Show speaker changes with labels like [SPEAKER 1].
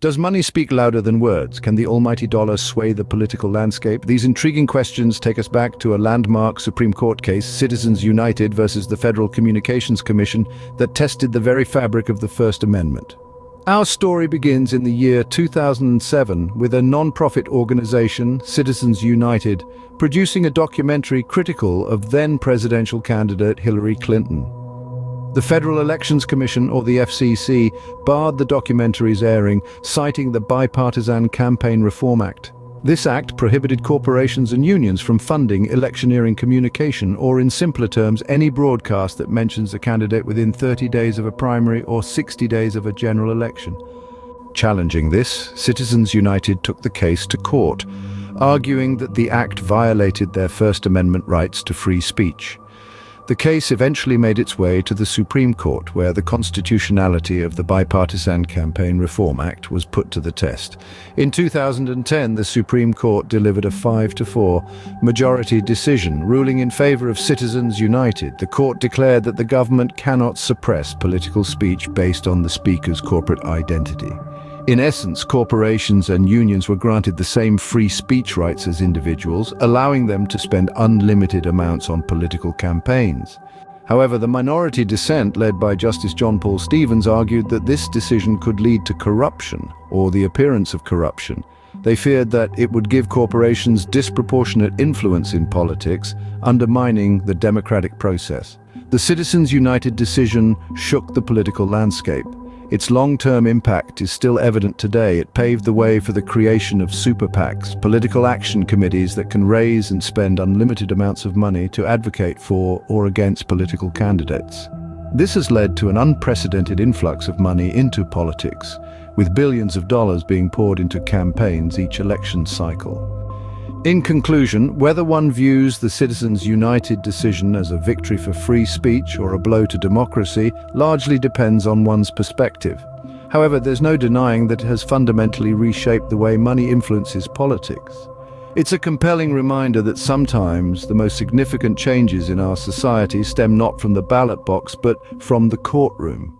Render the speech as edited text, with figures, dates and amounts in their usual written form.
[SPEAKER 1] Does money speak louder than words? Can the almighty dollar sway the political landscape? These intriguing questions take us back to a landmark Supreme Court case, Citizens United versus the Federal Communications Commission, that tested the very fabric of the First Amendment. Our story begins in the year 2007 with a non-profit organization, Citizens United, producing a documentary critical of then-presidential candidate Hillary Clinton. The Federal Elections Commission, or the FCC, barred the documentary's airing, citing the Bipartisan Campaign Reform Act. This act prohibited corporations and unions from funding electioneering communication, or in simpler terms, any broadcast that mentions a candidate within 30 days of a primary or 60 days of a general election. Challenging this, Citizens United took the case to court, arguing that the act violated their First Amendment rights to free speech. The case eventually made its way to the Supreme Court, where the constitutionality of the Bipartisan Campaign Reform Act was put to the test. In 2010, the Supreme Court delivered a 5-4 majority decision, ruling in favor of Citizens United. The court declared that the government cannot suppress political speech based on the speaker's corporate identity. In essence, corporations and unions were granted the same free speech rights as individuals, allowing them to spend unlimited amounts on political campaigns. However, the minority dissent, led by Justice John Paul Stevens, argued that this decision could lead to corruption, or the appearance of corruption. They feared that it would give corporations disproportionate influence in politics, undermining the democratic process. The Citizens United decision shook the political landscape. Its long-term impact is still evident today. It paved the way for the creation of super PACs, political action committees that can raise and spend unlimited amounts of money to advocate for or against political candidates. This has led to an unprecedented influx of money into politics, with billions of dollars being poured into campaigns each election cycle. In conclusion, whether one views the Citizens United decision as a victory for free speech or a blow to democracy largely depends on one's perspective. However, there's no denying that it has fundamentally reshaped the way money influences politics. It's a compelling reminder that sometimes the most significant changes in our society stem not from the ballot box but from the courtroom.